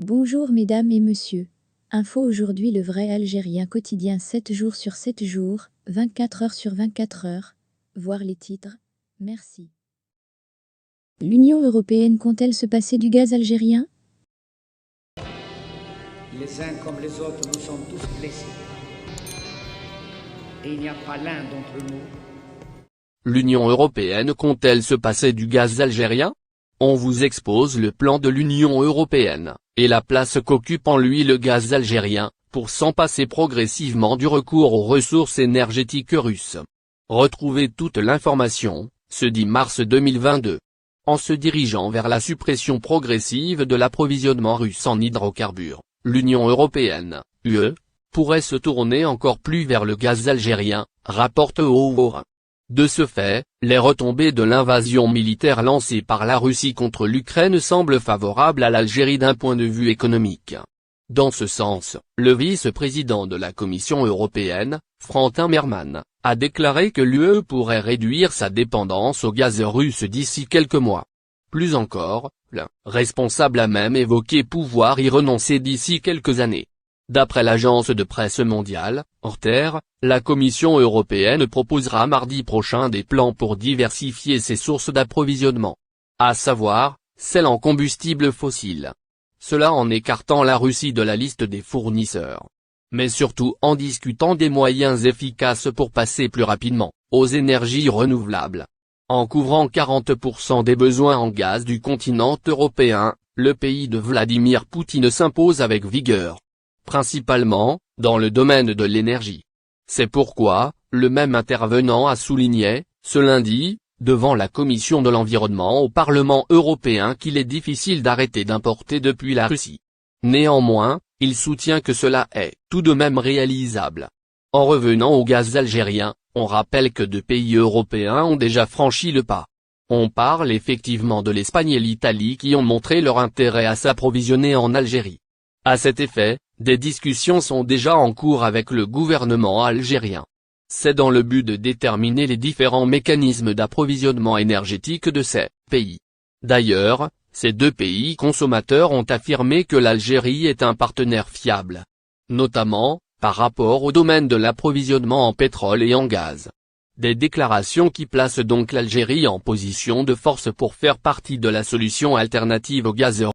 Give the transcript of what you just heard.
Bonjour mesdames et messieurs. Info aujourd'hui le vrai algérien quotidien 7 jours sur 7 jours, 24 heures sur 24 heures. Voir les titres. Merci. L'Union européenne compte-t-elle se passer du gaz algérien? Les uns comme les autres, nous sommes tous blessés. Et il n'y a pas l'un d'entre nous. L'Union européenne compte-t-elle se passer du gaz algérien? On vous expose le plan de l'Union européenne, et la place qu'occupe en lui le gaz algérien, pour s'en passer progressivement du recours aux ressources énergétiques russes. Retrouvez toute l'information, ce 10 mars 2022. En se dirigeant vers la suppression progressive de l'approvisionnement russe en hydrocarbures, l'Union européenne, UE, pourrait se tourner encore plus vers le gaz algérien, rapporte OOR. De ce fait, les retombées de l'invasion militaire lancée par la Russie contre l'Ukraine semblent favorables à l'Algérie d'un point de vue économique. Dans ce sens, le vice-président de la Commission européenne, Frans Timmermans, a déclaré que l'UE pourrait réduire sa dépendance au gaz russe d'ici quelques mois. Plus encore, le responsable a même évoqué pouvoir y renoncer d'ici quelques années. D'après l'agence de presse mondiale, Reuters, la Commission européenne proposera mardi prochain des plans pour diversifier ses sources d'approvisionnement. À savoir, celles en combustibles fossiles. Cela en écartant la Russie de la liste des fournisseurs. Mais surtout en discutant des moyens efficaces pour passer plus rapidement aux énergies renouvelables. En couvrant 40% des besoins en gaz du continent européen, le pays de Vladimir Poutine s'impose avec vigueur. Principalement, dans le domaine de l'énergie. C'est pourquoi, le même intervenant a souligné, ce lundi, devant la Commission de l'environnement au Parlement européen qu'il est difficile d'arrêter d'importer depuis la Russie. Néanmoins, il soutient que cela est tout de même réalisable. En revenant au gaz algérien, on rappelle que 2 pays européens ont déjà franchi le pas. On parle effectivement de l'Espagne et l'Italie qui ont montré leur intérêt à s'approvisionner en Algérie. À cet effet, des discussions sont déjà en cours avec le gouvernement algérien. C'est dans le but de déterminer les différents mécanismes d'approvisionnement énergétique de ces pays. D'ailleurs, ces 2 pays consommateurs ont affirmé que l'Algérie est un partenaire fiable. Notamment, par rapport au domaine de l'approvisionnement en pétrole et en gaz. Des déclarations qui placent donc l'Algérie en position de force pour faire partie de la solution alternative au gaz russe.